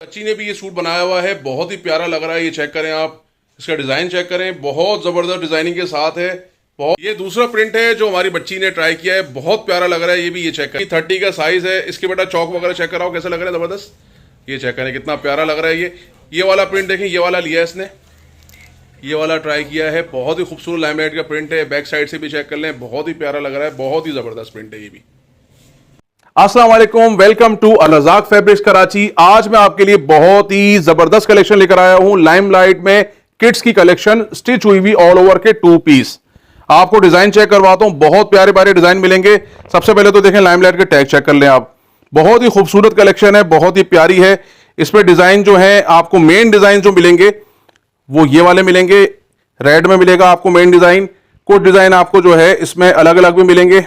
बच्ची ने भी ये सूट बनाया हुआ है, बहुत ही प्यारा लग रहा है। ये चेक करें आप, इसका डिजाइन चेक करें, बहुत जबरदस्त डिजाइनिंग के साथ है। बहुत ये दूसरा प्रिंट है जो हमारी बच्ची ने ट्राई किया है, बहुत प्यारा लग रहा है। ये भी ये चेक करें, 30 का साइज है। इसके बेटा चौक वगैरह चेक कराओ कैसा लग रहा है, जबरदस्त। ये चेक करें कितना प्यारा लग रहा है। ये वाला प्रिंट देखें, ये वाला लिया है इसने, ये वाला ट्राई किया है, बहुत ही खूबसूरत लाइमलाइट का प्रिंट है। बैक साइड से भी चेक कर लें, बहुत ही प्यारा लग रहा है, बहुत ही जबरदस्त प्रिंट है ये भी। अस्सलाम वालेकुम, welcome to Al Razzaq fabrics Karachi. आज मैं आपके लिए बहुत ही जबरदस्त कलेक्शन लेकर आया हूं। लाइमलाइट में किड्स की कलेक्शन, स्टिच हुई हुई ऑल ओवर के 2 पीस। आपको डिजाइन चेक करवाता हूं, बहुत प्यारे प्यारे डिजाइन मिलेंगे। सबसे पहले तो देखें लाइमलाइट के टैग चेक कर लें आप, बहुत ही खूबसूरत कलेक्शन है, बहुत ही प्यारी है। इसमें डिजाइन जो है आपको मेन डिजाइन जो मिलेंगे वो ये वाले मिलेंगे, रेड में मिलेगा आपको मेन डिजाइन। कुछ डिजाइन आपको जो है इसमें अलग अलग भी मिलेंगे।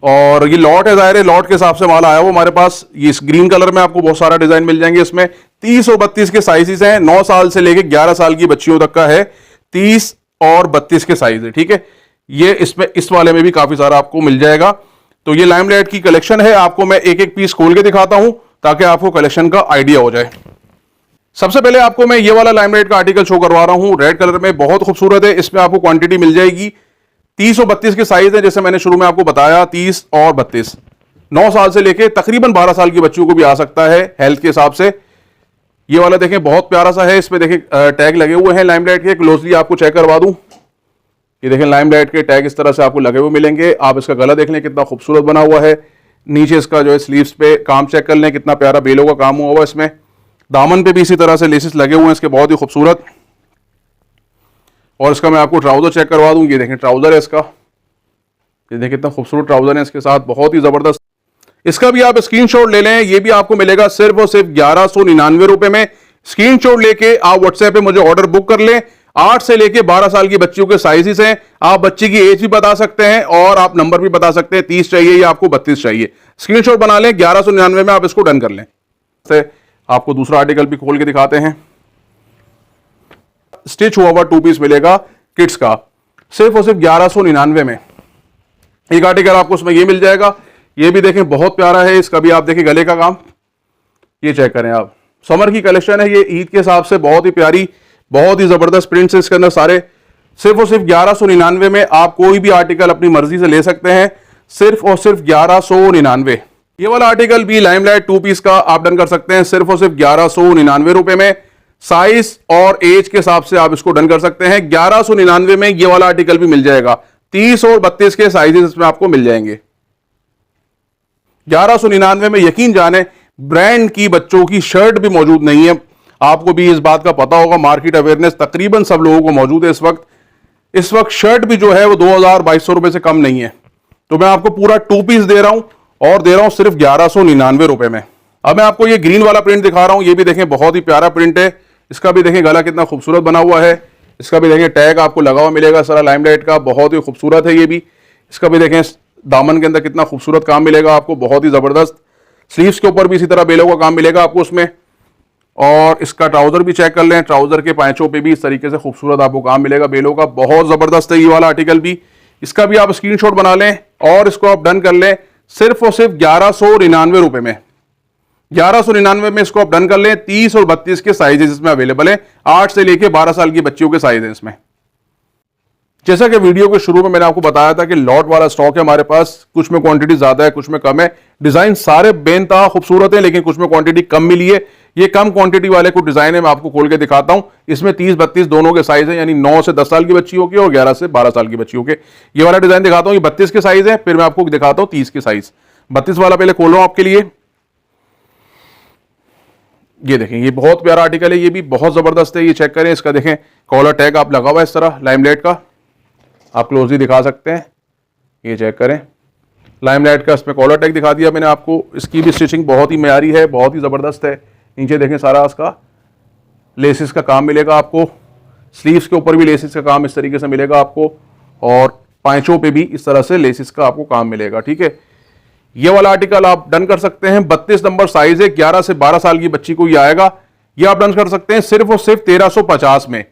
और ये लॉट है, जाहिर है लॉट के हिसाब से माल आया वो हमारे पास। ये इस ग्रीन कलर में आपको बहुत सारा डिजाइन मिल जाएंगे। इसमें 30 और 32 के साइजेस हैं। 9 साल से लेके 11 साल की बच्चियों तक का है, 30 और 32 के साइज है। ठीक है, ये इसमें इस वाले में भी काफी सारा आपको मिल जाएगा। तो ये लाइमलाइट की कलेक्शन है। आपको मैं एक एक पीस खोल के दिखाता हूं ताकि आपको कलेक्शन का आइडिया हो जाए। सबसे पहले आपको मैं ये वाला लाइमलाइट का आर्टिकल शो करवा रहा हूं, रेड कलर में, बहुत खूबसूरत है। इसमें आपको क्वांटिटी मिल जाएगी, 30 और 32 के साइज है। जैसे मैंने शुरू में आपको बताया, 30 और 32, 9 साल से लेके तकरीबन 12 साल की बच्चियों को भी आ सकता है हेल्थ के हिसाब से। ये वाला देखें, बहुत प्यारा सा है। इसमें देखें टैग लगे हुए हैं लाइमलाइट के, क्लोजली आपको चेक करवा दूं। ये देखें लाइमलाइट के टैग इस तरह से आपको लगे हुए मिलेंगे। आप इसका गला देख लें कितना खूबसूरत बना हुआ है। नीचे इसका जो है स्लीव्स पे काम चेक कर लें, कितना प्यारा बेलों का काम हुआ हुआ है इसमें। दामन पे भी इसी तरह से लेसेस लगे हुए हैं इसके, बहुत ही खूबसूरत। और इसका मैं आपको ट्राउजर चेक करवा दूं। ये देखें ट्राउजर है इसका, ये देखें कितना खूबसूरत ट्राउजर है इसके साथ, बहुत ही जबरदस्त। इसका भी आप स्क्रीनशॉट ले लें, ये भी आपको मिलेगा सिर्फ और सिर्फ 1199 रुपए में। स्क्रीनशॉट लेके आप व्हाट्सएप पे मुझे ऑर्डर बुक कर लें। 8 से लेके 12 साल की बच्चियों के साइजेस हैं। आप बच्ची की एज भी बता सकते हैं और आप नंबर भी बता सकते हैं, 30 चाहिए या आपको 32 चाहिए। स्क्रीनशॉट बना लें, 1199 में आप इसको डन कर लें। आपको दूसरा आर्टिकल भी खोल के दिखाते हैं। स्टिच हुआ हुआ 2 पीस मिलेगा किड्स का, सिर्फ और सिर्फ 1199 में। एक आर्टिकल आपको उसमें ये मिल जाएगा। ये भी देखें बहुत प्यारा है, इसका भी आप देखें गले का काम, ये चेक करें आप। समर की कलेक्शन है ये, ईद के हिसाब से बहुत ही प्यारी, बहुत ही जबरदस्त प्रिंट्स है इसके अंदर सारे। सिर्फ और सिर्फ 1199 में आप कोई भी आर्टिकल अपनी मर्जी से ले सकते हैं, सिर्फ और सिर्फ 1199। ये वाला आर्टिकल भी लाइमलाइट 2 पीस का आप डन कर सकते हैं सिर्फ और सिर्फ 1199 रुपए में। साइज और एज के हिसाब से आप इसको डन कर सकते हैं। 1199 में ये वाला आर्टिकल भी मिल जाएगा, 30 और 32 के साइजेस इसमें आपको मिल जाएंगे। 1199 में यकीन जाने ब्रांड की बच्चों की शर्ट भी मौजूद नहीं है। आपको भी इस बात का पता होगा, मार्केट अवेयरनेस तकरीबन सब लोगों को मौजूद है इस वक्त शर्ट भी जो है वो 2200 रुपए से कम नहीं है। तो मैं आपको पूरा 2 पीस दे रहा हूं और दे रहा हूं सिर्फ 1199 रुपए में। अब मैं आपको ये ग्रीन वाला प्रिंट दिखा रहा हूं। ये भी देखें बहुत ही प्यारा प्रिंट है। इसका भी देखें गला कितना खूबसूरत बना हुआ है। इसका भी देखें टैग आपको लगा हुआ मिलेगा सारा लाइमलाइट का, बहुत ही खूबसूरत है ये भी। इसका भी देखें दामन के अंदर कितना खूबसूरत काम मिलेगा आपको, बहुत ही जबरदस्त। स्लीव्स के ऊपर भी इसी तरह बेलों का काम मिलेगा आपको उसमें। और इसका ट्राउजर भी चेक कर लें, ट्राउजर के पैचों पे भी इस तरीके से खूबसूरत आपको काम मिलेगा बेलों का, बहुत जबरदस्त है ये वाला आर्टिकल भी। इसका भी आप स्क्रीनशॉट बना लें और इसको आप डन कर लें सिर्फ और सिर्फ 1199 रुपए में। 1199 में इसको आप डन कर लें। 30 और 32 के साइजेस इसमें अवेलेबल है। 8 से लेके 12 साल की बच्चियों के साइज है इसमें। जैसा कि वीडियो के शुरू में मैंने आपको बताया था कि लॉट वाला स्टॉक है हमारे पास, कुछ में क्वांटिटी ज्यादा है, कुछ में कम है। डिजाइन सारे बेनतहा खूबसूरत है, लेकिन कुछ में क्वांटिटी कम मिली है। ये कम क्वांटिटी वाले कुछ डिजाइन है, मैं आपको खोल के दिखाता हूं। इसमें 30-32 दोनों के साइज है, यानी 9 से 10 साल की बच्चियों के और 11 से 12 साल की बच्चियों के। ये वाला डिजाइन दिखाता हूं, ये 32 के साइज है, फिर मैं आपको दिखाता हूं 30 के साइज। 32 वाला पहले खोल रहा हूं आपके लिए। ये देखें, ये बहुत प्यारा आर्टिकल है, ये भी बहुत जबरदस्त है। ये चेक करें, इसका देखें कॉलर टैग आप लगा हुआ है इस तरह लाइमलाइट का, आप क्लोजली दिखा सकते हैं। ये चेक करें लाइमलाइट का, इसमें कॉलर टैग दिखा दिया मैंने आपको। इसकी भी स्टिचिंग बहुत ही मयारी है, बहुत ही जबरदस्त है। नीचे देखें सारा इसका लेसिस का काम मिलेगा आपको। स्लीव्स के ऊपर भी लेसिस का काम इस तरीके से मिलेगा आपको, और पैचों पे भी इस तरह से लेसिस का आपको काम मिलेगा। ठीक है, ये वाला आर्टिकल आप डन कर सकते हैं, 32 नंबर साइज है, 11 से 12 साल की बच्ची को ये आएगा। ये आप डन कर सकते हैं सिर्फ और सिर्फ 1350 में।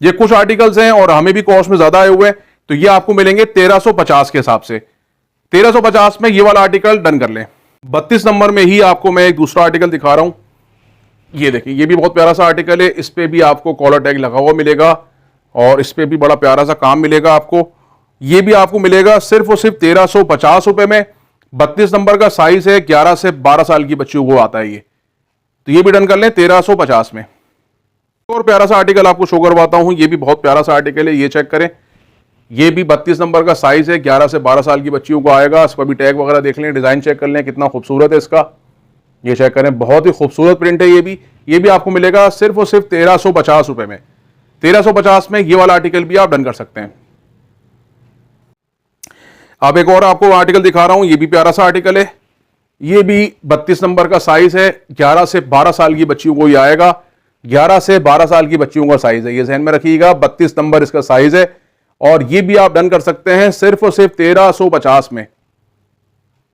ये कुछ आर्टिकल्स हैं और हमें भी कॉस्ट में ज्यादा आए हुए हैं, तो ये आपको मिलेंगे 1350 के हिसाब से। 1350 में ये वाला आर्टिकल डन कर लें। 32 नंबर में ही आपको मैं एक दूसरा आर्टिकल दिखा रहा हूं। ये देखिए, ये भी बहुत प्यारा सा आर्टिकल है। इस पे भी आपको कॉलर टैग लगा हुआ मिलेगा और इस पे भी बड़ा प्यारा सा काम मिलेगा आपको। ये भी आपको मिलेगा सिर्फ और सिर्फ 1350 रुपए में। 32 नंबर का साइज है, 11 से 12 साल की बच्चियों को आता है ये, तो ये भी डन कर लें 1350 में। और प्यारा सा आर्टिकल आपको शो करवाता हूं, ये भी बहुत प्यारा सा आर्टिकल है, ये चेक करें। ये भी 32 नंबर का साइज है, 11 से 12 साल की बच्चियों को आएगा। इस पर भी टैग वगैरह देख लें, डिजाइन चेक कर लें, कितना खूबसूरत है इसका। ये चेक करें, बहुत ही खूबसूरत प्रिंट है। ये भी आपको मिलेगा सिर्फ और सिर्फ 1350 रुपए में। 1350 में ये वाला आर्टिकल भी आप डन कर सकते हैं। अब एक और आपको आर्टिकल दिखा रहा हूं, ये भी प्यारा सा आर्टिकल है। ये भी 32 नंबर का साइज है, 11 से 12 साल की बच्चियों को ये आएगा। 11 से 12 साल की बच्चियों का साइज है, ये ध्यान में रखिएगा। 32 नंबर इसका साइज है और ये भी आप डन कर सकते हैं सिर्फ और सिर्फ 1350 में।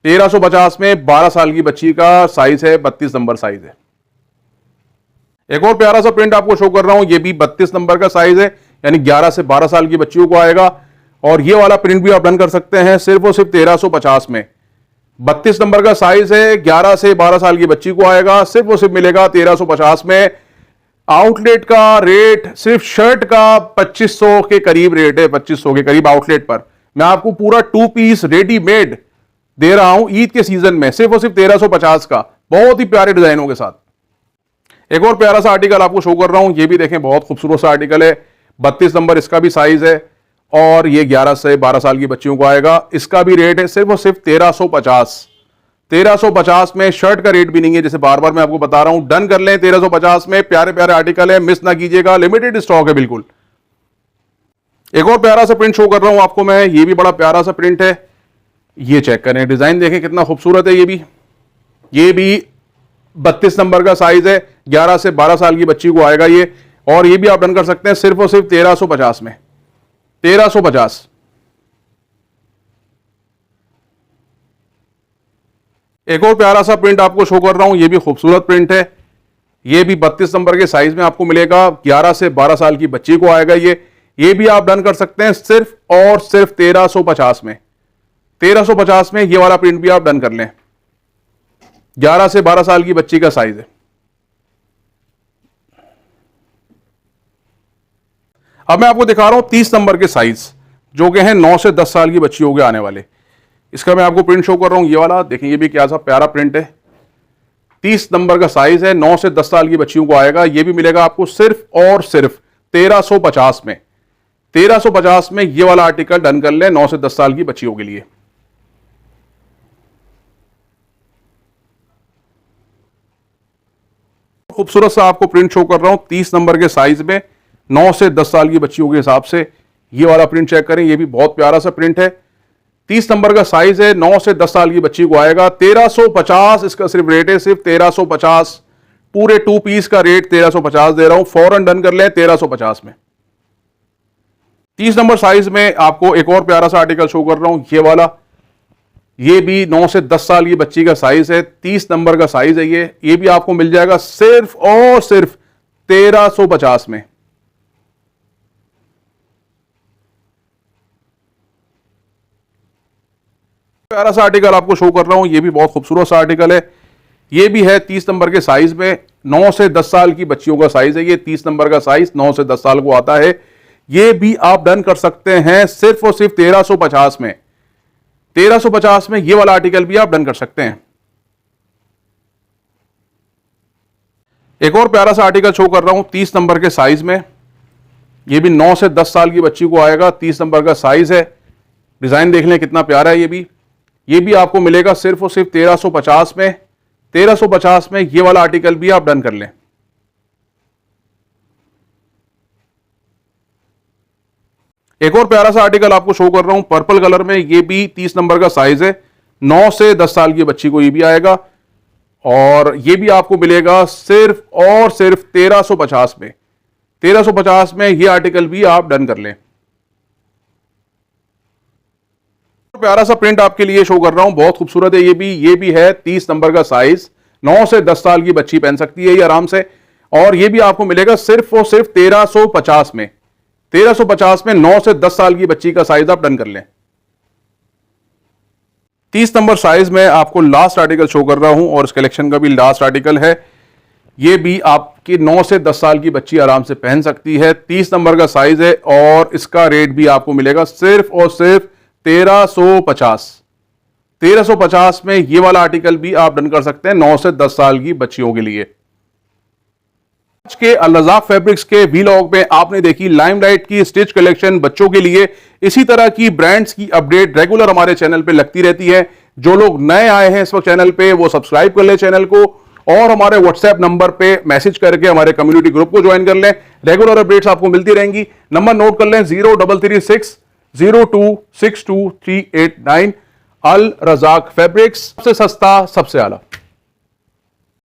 1350 में 12 साल की बच्ची का साइज है, 32 नंबर साइज है। एक और प्यारा सा प्रिंट आपको शो कर रहा हूं, ये भी 32 नंबर का साइज है, यानी 11 से 12 साल की बच्चियों को आएगा। और ये वाला प्रिंट भी आप डन कर सकते हैं सिर्फ और सिर्फ 1350 में। 32 नंबर का साइज है, 11 से 12 साल की बच्ची को आएगा, सिर्फ और सिर्फ मिलेगा 1350 में। आउटलेट का रेट सिर्फ शर्ट का 2500 के करीब रेट है, 2500 के करीब आउटलेट पर। मैं आपको पूरा 2 पीस रेडीमेड दे रहा हूं ईद के सीजन में, सिर्फ और सिर्फ 1350 का, बहुत ही प्यारे डिजाइनों के साथ। एक और प्यारा सा आर्टिकल आपको शो कर रहा हूं, ये भी देखें, बहुत खूबसूरत सा आर्टिकल है। 32 नंबर इसका भी साइज है और ये 11 से 12 साल की बच्चियों को आएगा। इसका भी रेट है सिर्फ और सिर्फ 1350। 1350 में शर्ट का रेट भी नहीं है, जैसे बार बार मैं आपको बता रहा हूं। डन कर लें 1350 में, प्यारे प्यारे आर्टिकल है, मिस ना कीजिएगा, लिमिटेड स्टॉक है बिल्कुल। एक और प्यारा सा प्रिंट शो कर रहा हूं आपको मैं, ये भी बड़ा प्यारा सा प्रिंट है। ये चेक करें, डिजाइन देखें कितना खूबसूरत है। ये भी 32 नंबर का साइज है, 11 से 12 साल की बच्ची को आएगा ये। और ये भी आप डन कर सकते हैं सिर्फ और सिर्फ 1350 में। 1350। एक और प्यारा सा प्रिंट आपको शो कर रहा हूं, ये भी खूबसूरत प्रिंट है। ये भी 32 नंबर के साइज में आपको मिलेगा, 11 से 12 साल की बच्ची को आएगा ये भी आप डन कर सकते हैं सिर्फ और सिर्फ 1350 में। 1350 में ये वाला प्रिंट भी आप डन कर लें, 11 से 12 साल की बच्ची का साइज है। अब मैं आपको दिखा रहा हूं 30 नंबर के साइज, जो कि हैं 9 से 10 साल की बच्चियों के आने वाले। इसका मैं आपको प्रिंट शो कर रहा हूं, ये वाला देखें, ये भी क्या सा प्यारा प्रिंट है। 30 नंबर का साइज है, 9 से 10 साल की बच्चियों को आएगा। ये भी मिलेगा आपको सिर्फ और सिर्फ 1350 में। 1350 में ये वाला आर्टिकल डन कर लें 9 से 10 साल की बच्चियों के लिए। खूबसूरत सा आपको प्रिंट शो कर रहा हूं 30 नंबर के साइज में, 9 से 10 साल की बच्चियों के हिसाब से। ये वाला प्रिंट चेक करें, ये भी बहुत प्यारा सा प्रिंट है। 30 नंबर का साइज है, 9 से 10 साल की बच्ची को आएगा। 1350 इसका सिर्फ रेट है, सिर्फ 1350। पूरे 2 पीस का रेट 1350 दे रहा हूं, फौरन डन कर लें 1350 में। 30 नंबर साइज में आपको एक और प्यारा सा आर्टिकल शो कर रहा हूं, ये वाला। ये भी 9 से 10 साल की बच्ची का साइज है, 30 नंबर का साइज है ये भी आपको मिल जाएगा सिर्फ और सिर्फ 1350 में। प्यारा सा आर्टिकल आपको शो कर रहा हूं, ये भी बहुत खूबसूरत सा आर्टिकल है। ये भी है 30 नंबर के साइज में, 9 से 10 साल की बच्चियों का साइज है ये। 30 नंबर का साइज 9 से 10 साल को आता है। ये भी आप डन कर सकते हैं सिर्फ और सिर्फ 1350 में। 1350 में ये वाला आर्टिकल भी आप डन कर सकते हैं। एक और प्यारा सा आर्टिकल शो कर रहा हूं 30 नंबर के साइज में। ये भी 9 से 10 साल की बच्ची को आएगा, 30 नंबर का साइज है। डिजाइन देख लें कितना प्यारा है ये भी आपको मिलेगा सिर्फ और सिर्फ 1350 में। 1350 में ये वाला आर्टिकल भी आप डन कर लें। एक और प्यारा सा आर्टिकल आपको शो कर रहा हूं पर्पल कलर में, ये भी 30 नंबर का साइज है, 9 से 10 साल की बच्ची को ये भी आएगा। और ये भी आपको मिलेगा सिर्फ और सिर्फ 1350 में। 1350 में ये आर्टिकल भी आप डन कर लें। प्यारा सा प्रिंट आपके लिए शो कर रहा हूं, बहुत खूबसूरत है ये भी है 30 नंबर का साइज, 9 से 10 साल की बच्ची पहन सकती है ये आराम से। और ये भी आपको मिलेगा सिर्फ और सिर्फ 1350 में। 1350 में 9 से 10 साल की बच्ची का साइज आप डन कर लें। 30 नंबर साइज में आपको लास्ट आर्टिकल शो कर रहा हूं और इस कलेक्शन का भी लास्ट आर्टिकल है। ये भी आपकी 9 से 10 साल की बच्ची आराम से पहन सकती है। 30 नंबर का साइज है और इसका रेट भी आपको मिलेगा सिर्फ और सिर्फ 1350। 1350 में ये वाला आर्टिकल भी आप डन कर सकते हैं 9 से 10 साल की बच्चियों के लिए। आज के अल रज़ाक फैब्रिक्स के वीलॉग में आपने देखी लाइमलाइट की स्टिच कलेक्शन बच्चों के लिए। इसी तरह की ब्रांड्स की अपडेट रेगुलर हमारे चैनल पे लगती रहती है। जो लोग नए आए हैं इस वक्त चैनल पे वो सब्सक्राइब कर ले चैनल को और हमारे व्हाट्सएप नंबर पे मैसेज करके हमारे कम्युनिटी ग्रुप को ज्वाइन कर लें। रेगुलर अपडेट्स आपको मिलती रहेंगी। नंबर नोट कर लें 033602623889। अल रज़ाक फैब्रिक्स, सबसे सस्ता सबसे आला।